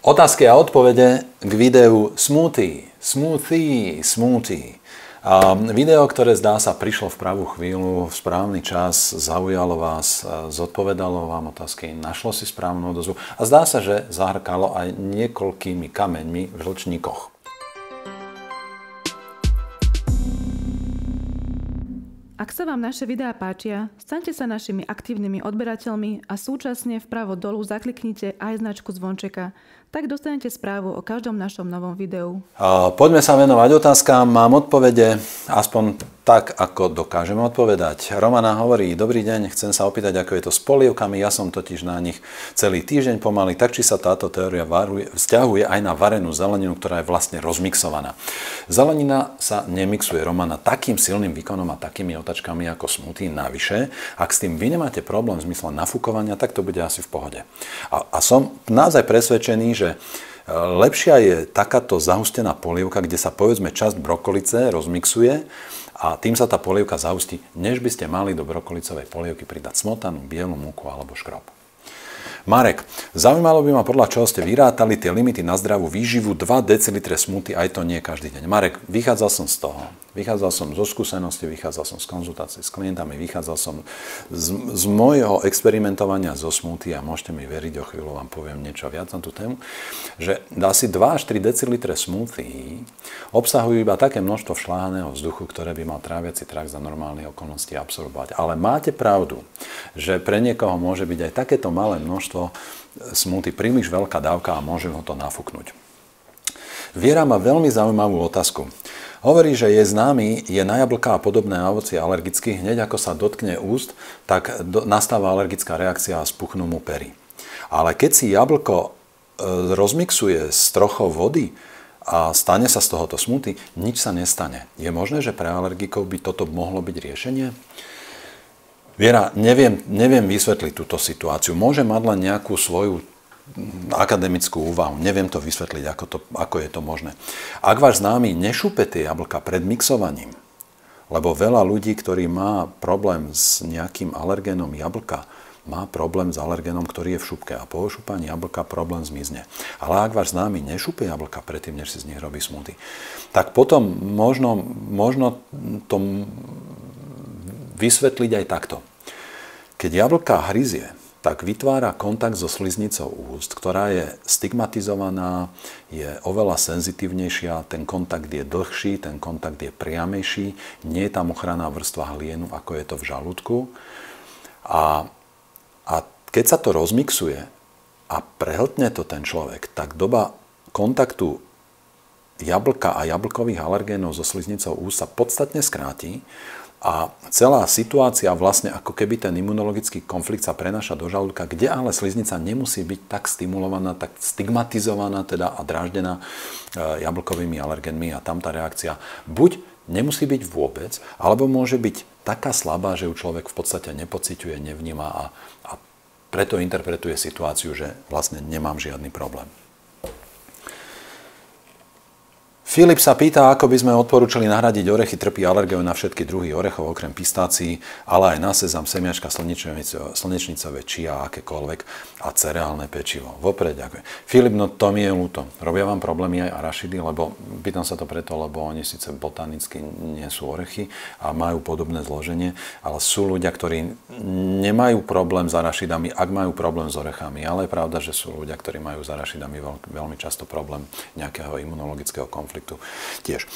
Otázky a odpovede k videu Smoothie. Video, ktoré zdá sa prišlo v pravú chvíľu, v správny čas, zaujalo vás, zodpovedalo vám otázky, našlo si správnu odozvu a zdá sa, že zahrkalo aj niekoľkými kameňmi v žlčníkoch. Ak sa vám naše videá páčia, staňte sa našimi aktívnymi odberateľmi a súčasne vpravo dolu zakliknite aj značku zvončeka. Tak dostanete správu o každom našom novom videu. Poďme sa venovať otázkám. Mám odpovede, aspoň tak, ako dokážeme odpovedať. Romana hovorí, dobrý deň, chcem sa opýtať, ako je to s polievkami. Ja som totiž na nich celý týždeň pomaly, tak či sa táto teória vzťahuje aj na varenú zeleninu, ktorá je vlastne rozmixovaná. Zelenina sa nemixuje, Romana, takým silným výkonom a takými otačkami ako smoothie. Navyše, ak s tým vy nemáte problém v zmysle nafúkovania, tak to bude asi v pohode. A som naozaj presvedčený, že lepšia je takáto zahustená polievka, kde sa povedzme časť brokolice rozmixuje a tým sa tá polievka zahustí, než by ste mali do brokolicovej polievky pridať smotanu, bielu múku alebo škrob. Marek, zaujímalo by ma, podľa čoho ste vyrátali tie limity na zdravú výživu 2 decilitre smoothie, aj to nie každý deň. Marek, vychádzal som z toho. Vychádzal som zo skúsenosti, vychádzal som z konzultácií s klientami, vychádzal som z môjho experimentovania so smoothie a môžete mi veriť, o chvíľu vám poviem niečo viac na tú tému, že asi 2 až 3 decilitre smoothie obsahujú iba také množstvo šľahaného vzduchu, ktoré by mal tráviaci trakt za normálnych okolností absorbovať. Ale máte pravdu, že pre niekoho môže byť aj takéto malé množstvo smoothie príliš veľká dávka a môže ho to nafúknuť. Viera má veľmi zaujímavú otázku. Hovorí, že je známy, je na jablká a podobné ovocie alergický. Hneď ako sa dotkne úst, tak nastáva alergická reakcia a spuchnú mu pery. Ale keď si jablko rozmixuje s trochou vody a stane sa z tohoto smoothie, nič sa nestane. Je možné, že pre alergikov by toto mohlo byť riešenie? Viera, neviem vysvetliť túto situáciu. Môže mať len nejakú svoju akademickú úvahu. Neviem to vysvetliť, ako je to možné. Ak váš známy nešupe tie jablka pred mixovaním, lebo veľa ľudí, ktorí má problém s nejakým alergénom jablka, má problém s alergénom, ktorý je v šupke a po ošúpaní jablka problém zmizne. Ale ak váš známy nešupe jablka predtým, než si z nich robí smoothie, tak potom možno to vysvetliť aj takto. Keď jablka hryzie, tak vytvára kontakt so sliznicou úst, ktorá je stigmatizovaná, je oveľa senzitívnejšia, ten kontakt je dlhší, ten kontakt je priamejší, nie je tam ochranná vrstva hlienu, ako je to v žalúdku. A keď sa to rozmixuje a prehltne to ten človek, tak doba kontaktu jablka a jablkových alergénov so sliznicou úst sa podstatne skráti. A celá situácia vlastne ako keby ten imunologický konflikt sa prenáša do žalúdka, kde ale sliznica nemusí byť tak stimulovaná, tak stigmatizovaná teda a dráždená jablkovými alergénmi a tam tá reakcia buď nemusí byť vôbec, alebo môže byť taká slabá, že ju človek v podstate nepociťuje, nevníma a preto interpretuje situáciu, že vlastne nemám žiadny problém. Filip sa pýta, ako by sme odporúčali nahradiť orechy, trpí alergiou na všetky druhy orechov, okrem pistácií, ale aj na sezam, semiačka, slnečnicové, čia, akékoľvek a cereálne pečivo. Vopred ďakujem. Filip, no to mi je ľúto. Robia vám problémy aj arašidy, lebo pýtam sa to preto, lebo oni síce botanicky nie sú orechy a majú podobné zloženie, ale sú ľudia, ktorí nemajú problém s arašidami, ak majú problém s orechami. Ale je pravda, že sú ľudia, ktorí majú s arašidami veľmi často problém nejakého imunologického konfliktu. Tiež.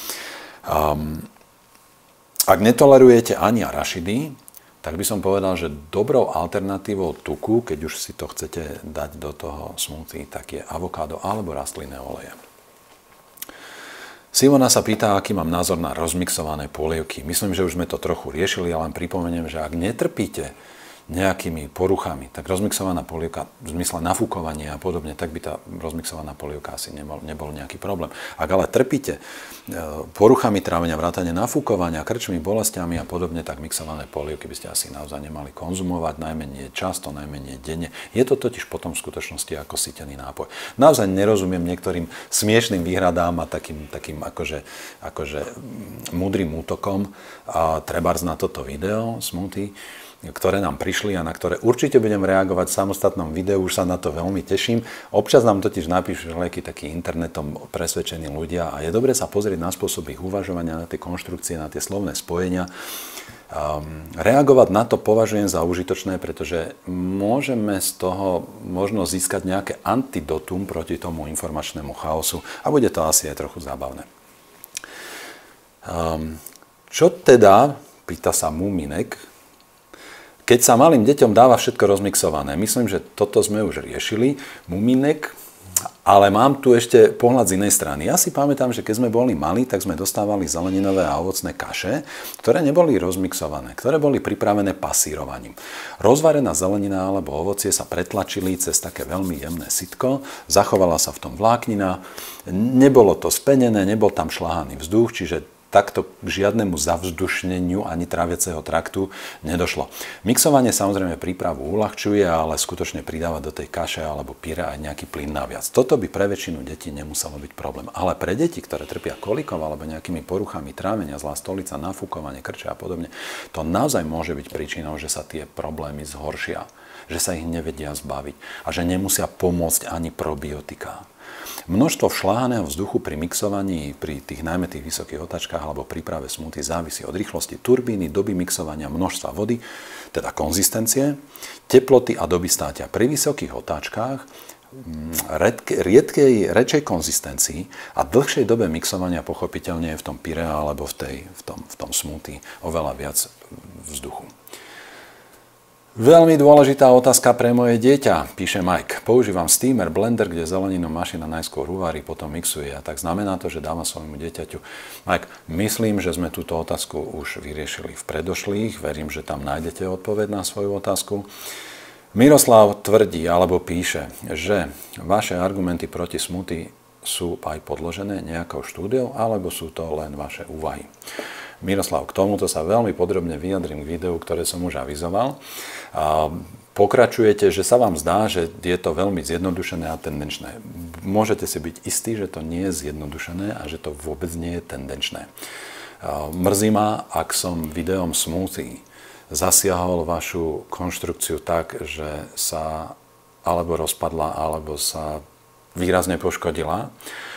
Ak netolerujete ani arašidy, tak by som povedal, že dobrou alternatívou tuku, keď už si to chcete dať do toho smoothie, tak je avokádo alebo rastlinné oleje. Simona sa pýta, aký mám názor na rozmixované polievky. Myslím, že už sme to trochu riešili, ale len pripomeniem, že ak netrpíte nejakými poruchami, tak rozmixovaná polievka v zmysle nafúkovania a podobne, tak by tá rozmixovaná polievka asi nebol nejaký problém. Ak ale trpíte poruchami trávenia, vrátane nafúkovania, krčmi, bolestiami a podobne, tak mixované polievky by ste asi naozaj nemali konzumovať, najmenej často, najmenej denne. Je to totiž potom v skutočnosti ako sytený nápoj. Naozaj nerozumiem niektorým smiešným výhradám a takým akože múdrym útokom a trebárs na toto video, smoothie. ktoré nám prišli a na ktoré určite budem reagovať v samostatnom videu, už sa na to veľmi teším. Občas nám totiž napíšu nejakí takí internetom presvedčení ľudia a je dobre sa pozrieť na spôsob ich uvažovania, na tie konštrukcie, na tie slovné spojenia. Reagovať na to považujem za užitočné, pretože môžeme z toho možno získať nejaké antidotum proti tomu informačnému chaosu a bude to asi aj trochu zábavné. Čo teda, pýta sa Muminek, keď sa malým deťom dáva všetko rozmixované? Myslím, že toto sme už riešili, Muminek, ale mám tu ešte pohľad z inej strany. Ja si pamätám, že keď sme boli malí, tak sme dostávali zeleninové a ovocné kaše, ktoré neboli rozmixované, ktoré boli pripravené pasírovaním. Rozvarená zelenina alebo ovocie sa pretlačili cez také veľmi jemné sitko, zachovala sa v tom vláknina, nebolo to spenené, nebol tam šľahaný vzduch, čiže takto k žiadnemu zavzdušneniu ani tráviaceho traktu nedošlo. Mixovanie samozrejme prípravu uľahčuje, ale skutočne pridáva do tej kaše alebo píre aj nejaký plyn naviac. Toto by pre väčšinu detí nemuselo byť problém. Ale pre deti, ktoré trpia kolikom alebo nejakými poruchami trávenia, zlá stolica, nafúkovanie krče a podobne, to naozaj môže byť príčinou, že sa tie problémy zhoršia, že sa ich nevedia zbaviť a že nemusia pomôcť ani probiotiká. Množstvo šľahaného vzduchu pri mixovaní, pri tých najmä tých vysokých otáčkach alebo príprave smoothie závisí od rýchlosti turbíny, doby mixovania, množstva vody, teda konzistencie, teploty a doby státia. Pri vysokých otáčkach, riedkej konzistencii a dlhšej dobe mixovania pochopiteľne je v tom pyré alebo v tom smoothie oveľa viac vzduchu. Veľmi dôležitá otázka pre moje dieťa, píše Mike. Používam steamer, blender, kde zeleninu mašina najskôr uvarí, potom mixuje. A tak znamená to, že dávam svojmu dieťaťu. Mike, myslím, že sme túto otázku už vyriešili v predošlých. Verím, že tam nájdete odpoveď na svoju otázku. Miroslav tvrdí alebo píše, že vaše argumenty proti smoothie sú aj podložené nejakou štúdiou, alebo sú to len vaše úvahy. Miroslav, k tomuto sa veľmi podrobne vyjadrím k videu, ktoré som už avizoval. Pokračujete, že sa vám zdá, že je to veľmi zjednodušené a tendenčné. Môžete si byť istí, že to nie je zjednodušené a že to vôbec nie je tendenčné. Mrzí ma, ak som videom smoothie zasiahol vašu konštrukciu tak, že sa alebo rozpadla, alebo sa výrazne poškodila.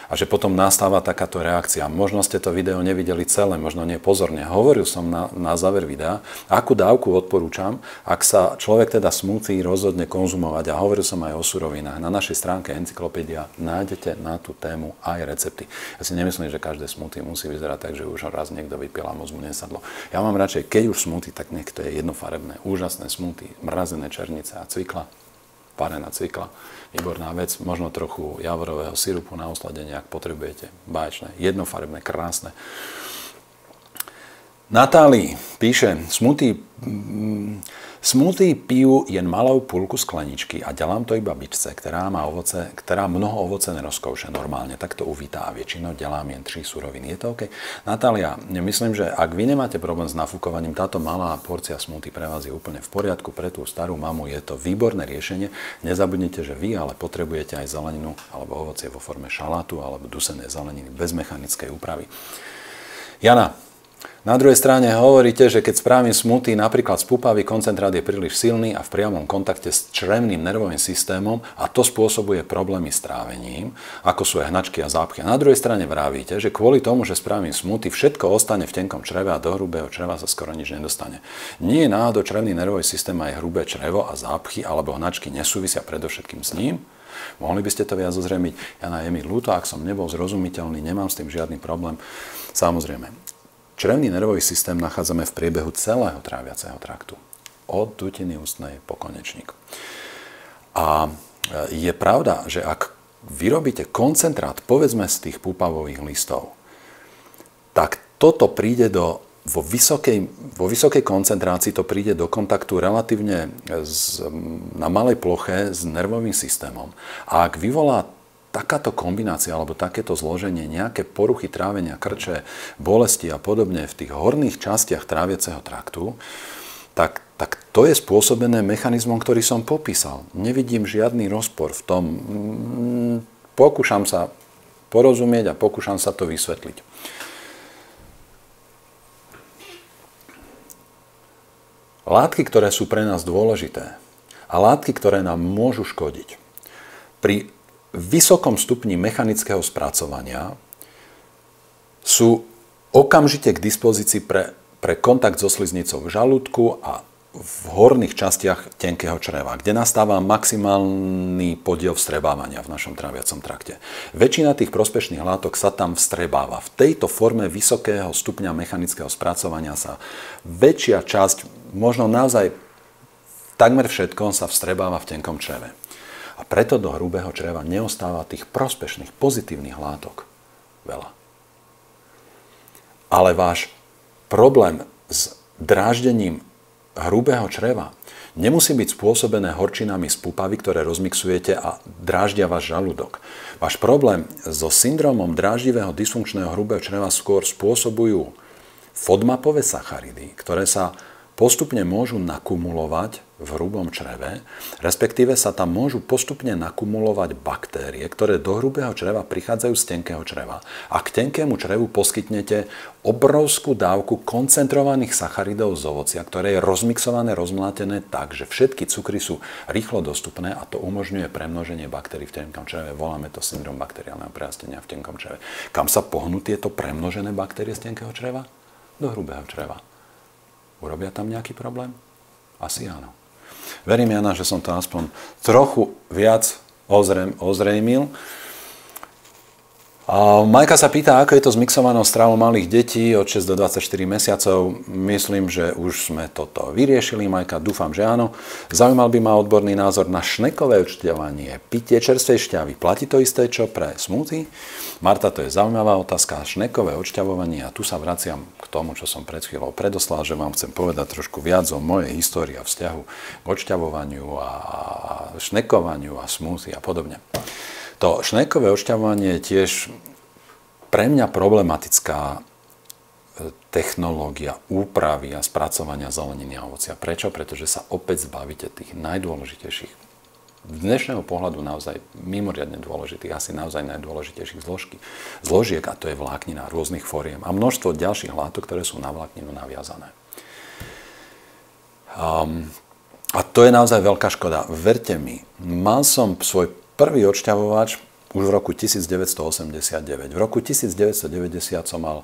A že potom nastáva takáto reakcia. Možno ste to video nevideli celé, možno nie pozorne. Hovoril som na záver videa, akú dávku odporúčam, ak sa človek teda smoothie rozhodne konzumovať. A hovoril som aj o surovinách. Na našej stránke Encyklopédia nájdete na tú tému aj recepty. Ja si nemyslím, že každé smoothie musí vyzerať tak, že už raz niekto vypil a moc mu nesadlo. Ja mám radšej, keď už smoothie, tak nech to je jednofarebné, úžasné smoothie, mrazené černice a cvikla, varená cvikla. Výborná vec, možno trochu javorového sirupu na osladenie, ak potrebujete. Báječné, jednofarebné, krásne. Natálii píše, smoothie pijú jen malou púlku skleničky a dělám to iba bičce, která mnoho ovoce nerozkouše normálne. Tak to uvítá a väčšinou dělám jen 3 suroviny. Je to OK? Natália, myslím, že ak vy nemáte problém s nafúkovaním, táto malá porcia smoothie pre vás je úplne v poriadku. Pre tú starú mamu je to výborné riešenie. Nezabudnite, že vy ale potrebujete aj zeleninu alebo ovocie vo forme šalátu alebo dusené zeleniny bez mechanickej úpravy. Jana, na druhej strane hovoríte, že keď spravím smoothie napríklad z pupavy, koncentrát je príliš silný a v priamom kontakte s črevným nervovým systémom a to spôsobuje problémy s trávením, ako sú aj hnačky a zápchy. A na druhej strane vravíte, že kvôli tomu, že spravím smoothie, všetko ostane v tenkom čreve a do hrubého čreva sa skoro nič nedostane. Nie je náhodou črevný nervový systém aj hrubé črevo a zápchy alebo hnačky nesúvisia predovšetkým s ním? Mohli by ste to viac ozrejmiť? Jana, je mi ľúto, ak som nebol zrozumiteľný, nemám s tým žiadny problém. Samozrejme. Črevný nervový systém nachádzame v priebehu celého tráviaceho traktu. Od dutiny ústnej po konečník. A je pravda, že ak vyrobíte koncentrát, povedzme z tých púpavových listov, tak toto príde vo vysokej koncentrácii to príde do kontaktu relatívne na malej ploche s nervovým systémom. A ak vyvolá takáto kombinácia alebo takéto zloženie, nejaké poruchy trávenia, krče, bolesti a podobne v tých horných častiach tráviaceho traktu, tak to je spôsobené mechanizmom, ktorý som popísal. Nevidím žiadny rozpor v tom. Pokúšam sa porozumieť a pokúšam sa to vysvetliť. Látky, ktoré sú pre nás dôležité a látky, ktoré nám môžu škodiť, pri vysokom stupni mechanického spracovania sú okamžite k dispozícii pre kontakt so sliznicou v žalúdku a v horných častiach tenkého čreva, kde nastáva maximálny podiel vstrebávania v našom tráviacom trakte. Väčšina tých prospešných látok sa tam vstrebáva. V tejto forme vysokého stupňa mechanického spracovania sa väčšia časť, možno naozaj takmer všetko, sa vstrebáva v tenkom čreve. A preto do hrubého čreva neostáva tých prospešných, pozitívnych látok veľa. Ale váš problém s dráždením hrubého čreva nemusí byť spôsobené horčinami z púpavy, ktoré rozmixujete a dráždia váš žalúdok. Váš problém so syndromom dráždivého dysfunkčného hrubého čreva skôr spôsobujú FODMAPové sacharidy, ktoré sa postupne môžu nakumulovať v hrubom čreve, respektíve sa tam môžu postupne nakumulovať baktérie, ktoré do hrubého čreva prichádzajú z tenkého čreva. A k tenkému črevu poskytnete obrovskú dávku koncentrovaných sacharidov z ovocia, ktoré je rozmixované, rozmlátené tak, že všetky cukry sú rýchlo dostupné a to umožňuje premnoženie baktérií v tenkom čreve. Voláme to syndrom bakteriálneho prerastenia v tenkom čreve. Kam sa pohnú tieto premnožené baktérie z tenkého čreva? Do hrubého čreva. Urobia tam nejaký problém? Asi áno. Verím, Jana, že som to aspoň trochu viac ozrejmil. Majka sa pýta, ako je to s mixovanou stravou malých detí od 6 do 24 mesiacov. Myslím, že už sme toto vyriešili. Majka, dúfam, že áno. Zaujímal by ma odborný názor na šnekové odšťavanie. Pitie čerstvej šťavy. Platí to isté, čo pre smoothie? Marta, to je zaujímavá otázka. Šnekové odšťavovanie. A tu sa vraciam k tomu, čo som pred chvíľou predoslal, že vám chcem povedať trošku viac o mojej histórii a vzťahu k odšťavovaniu a šnekovaniu a smoothie a podobne. To šnekové odšťavovanie je tiež pre mňa problematická technológia úpravy a spracovania zeleniny a ovocia. Prečo? Pretože sa opäť zbavíte tých najdôležitejších, z dnešného pohľadu naozaj mimoriadne dôležitých, asi naozaj najdôležitejších zložiek, a to je vláknina rôznych foriem a množstvo ďalších látok, ktoré sú na vlákninu naviazané. A to je naozaj veľká škoda. Verte mi, mal som svoj prvý odšťavovač už v roku 1989. V roku 1990 som mal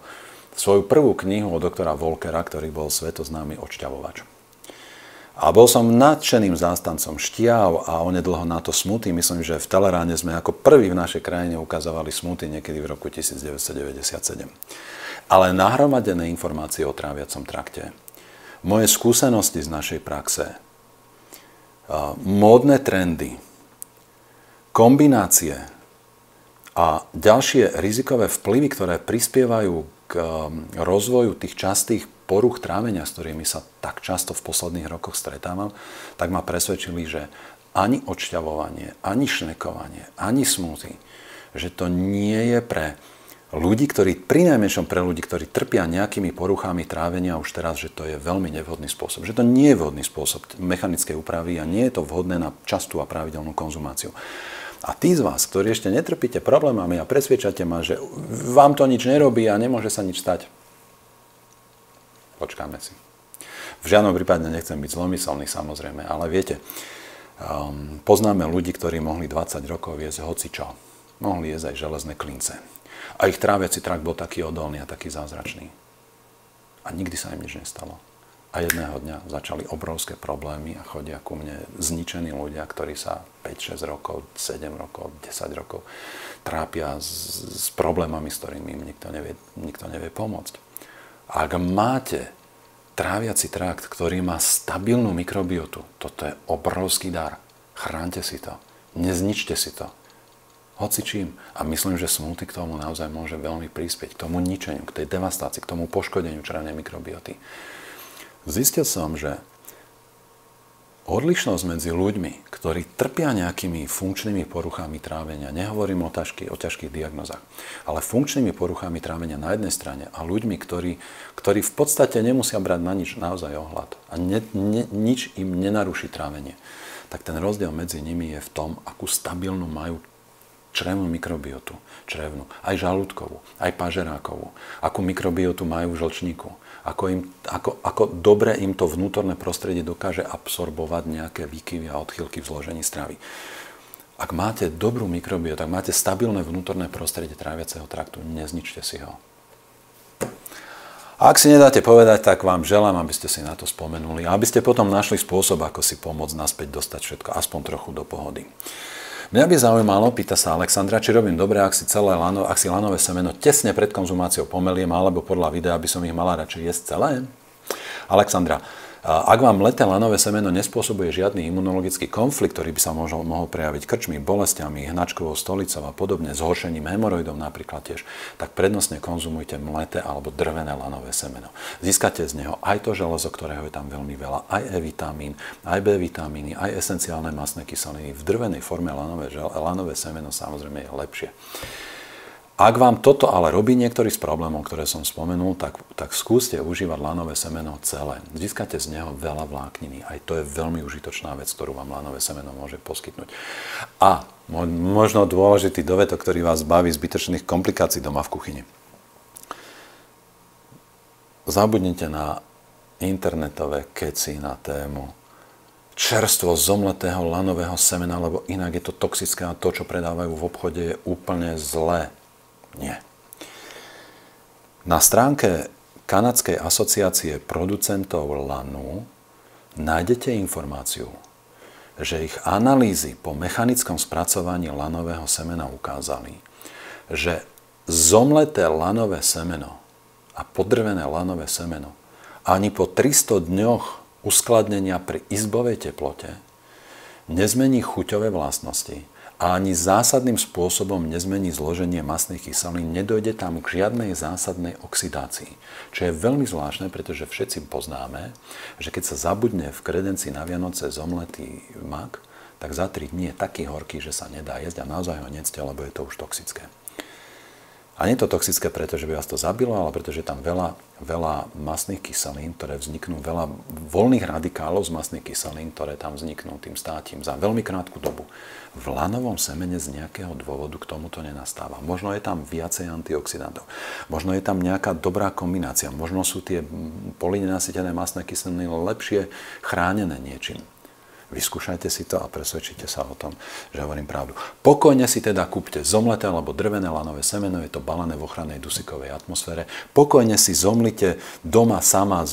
svoju prvú knihu od doktora Volkera, ktorý bol svetoznámy odšťavovač. A bol som nadšeným zástancom šťav a onedlho na to smoothie. Myslím, že v Teleráne sme ako prví v našej krajine ukazovali smoothie niekedy v roku 1997. Ale nahromadené informácie o tráviacom trakte, moje skúsenosti z našej praxe, módne trendy, kombinácie a ďalšie rizikové vplyvy, ktoré prispievajú k rozvoju tých častých poruch trávenia, s ktorými sa tak často v posledných rokoch stretávam, tak ma presvedčili, že ani odšťavovanie, ani šnekovanie, ani smoothie, že to nie je pre ľudí, prinajmenšom pre ľudí, ktorí trpia nejakými poruchami trávenia už teraz, že to je veľmi nevhodný spôsob. Že to nie je vhodný spôsob mechanickej úpravy a nie je to vhodné na častú a pravidelnú konzumáciu. A tí z vás, ktorí ešte netrpíte problémami a presviečate ma, že vám to nič nerobí a nemôže sa nič stať, počkáme si. V žiadnom prípade nechcem byť zlomyselný, samozrejme, ale viete, poznáme ľudí, ktorí mohli 20 rokov jesť hocičo. Mohli jesť aj železné klince. A ich tráviaci trakt bol taký odolný a taký zázračný. A nikdy sa im nič nestalo. A jedného dňa začali obrovské problémy a chodia ku mne zničení ľudia, ktorí sa 5-6 rokov, 7 rokov, 10 rokov trápia s problémami, s ktorými im nikto nevie pomôcť. Ak máte tráviaci trakt, ktorý má stabilnú mikrobiotu, toto je obrovský dar. Chránte si to. Nezničte si to. Hocičím. A myslím, že smoothie k tomu naozaj môže veľmi prispieť. K tomu ničeniu, k tej devastácii, k tomu poškodeniu črevnej mikrobioty. Zistil som, že odlišnosť medzi ľuďmi, ktorí trpia nejakými funkčnými poruchami trávenia, nehovorím o ťažkých diagnózach, ale funkčnými poruchami trávenia na jednej strane a ľuďmi, ktorí v podstate nemusia brať na nič naozaj ohľad a nič im nenaruší trávenie, tak ten rozdiel medzi nimi je v tom, akú stabilnú majú črevnú mikrobiotu, črevnú, aj žalúdkovú, aj pažerákovú, akú mikrobiotu majú v žlčníku, ako dobre im to vnútorné prostredie dokáže absorbovať nejaké výkyvy a odchýlky v zložení stravy. Ak máte dobrú mikrobiotu, ak máte stabilné vnútorné prostredie tráviaceho traktu, nezničte si ho. A ak si nedáte povedať, tak vám želám, aby ste si na to spomenuli a aby ste potom našli spôsob, ako si pomôcť naspäť dostať všetko aspoň trochu do pohody. Mňa by zaujímalo, pýta sa Alexandra, či robím dobre, ak si lanové semeno tesne pred konzumáciou pomeliem, alebo podľa videa by som ich mala radšej jesť celé? Alexandra, ak vám mleté lanové semeno nespôsobuje žiadny imunologický konflikt, ktorý by sa mohol prejaviť krčmi, bolestiami, hnačkovou stolicou a podobne, zhoršením hemoroidov napríklad tiež, tak prednostne konzumujte mleté alebo drvené lanové semeno. Získate z neho aj to železo, ktorého je tam veľmi veľa, aj E-vitamín, aj B-vitamíny, aj esenciálne mastné kyseliny. V drvenej forme lanové semeno samozrejme je lepšie. Ak vám toto ale robí niektorý z problémov, ktoré som spomenul, tak skúste užívať lanové semeno celé. Získate z neho veľa vlákniny. Aj to je veľmi užitočná vec, ktorú vám lanové semeno môže poskytnúť. A možno dôležitý dovetok, ktorý vás baví zbytočných komplikácií doma v kuchyni. Zabudnite na internetové keci na tému čerstvo zomletého lanového semena, lebo inak je to toxické a to, čo predávajú v obchode, je úplne zlé. Nie. Na stránke Kanadskej asociácie producentov lanu nájdete informáciu, že ich analýzy po mechanickom spracovaní lanového semena ukázali, že zomleté lanové semeno a podrvené lanové semeno ani po 300 dňoch uskladnenia pri izbovej teplote nezmení chuťové vlastnosti a ani zásadným spôsobom nezmení zloženie mastných kyselín, nedojde tam k žiadnej zásadnej oxidácii. Čo je veľmi zvláštne, pretože všetci poznáme, že keď sa zabudne v kredencii na Vianoce zomletý mak, tak za 3 dní je taký horký, že sa nedá jesť a naozaj ho nejedzte, lebo je to už toxické. A nie je to toxické, pretože by vás to zabilo, ale pretože je tam veľa mastných kyselín, ktoré vzniknú, veľa voľných radikálov z mastných kyselín, ktoré tam vzniknú tým státím za veľmi krátku dobu. V lanovom semene z nejakého dôvodu k tomuto nenastáva. Možno je tam viacej antioxidantov. Možno je tam nejaká dobrá kombinácia. Možno sú tie polynenasytené mastné kyseliny lepšie chránené niečím. Vyskúšajte si to a presvedčite sa o tom, že hovorím pravdu. Pokojne si teda kúpte zomleté alebo drvené lanové semeno, je to balené v ochrannej dusíkovej atmosfére. Pokojne si zomlite doma sama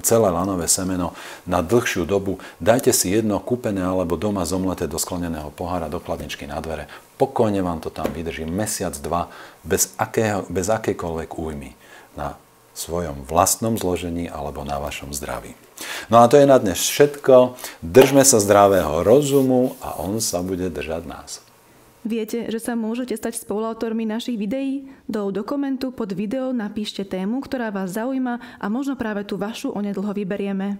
celé lanové semeno na dlhšiu dobu. Dajte si jedno kúpené alebo doma zomleté do skleneného pohára, do chladničky na dvere. Pokojne vám to tam vydrží mesiac, dva, bez akejkoľvek újmy na svojom vlastnom zložení alebo na vašom zdraví. No a to je na dnes všetko. Držme sa zdravého rozumu a on sa bude držať nás. Viete, že sa môžete stať spoluautormi našich videí? Do komentu pod video napíšte tému, ktorá vás zaujíma a možno práve tú vašu onedlho vyberieme.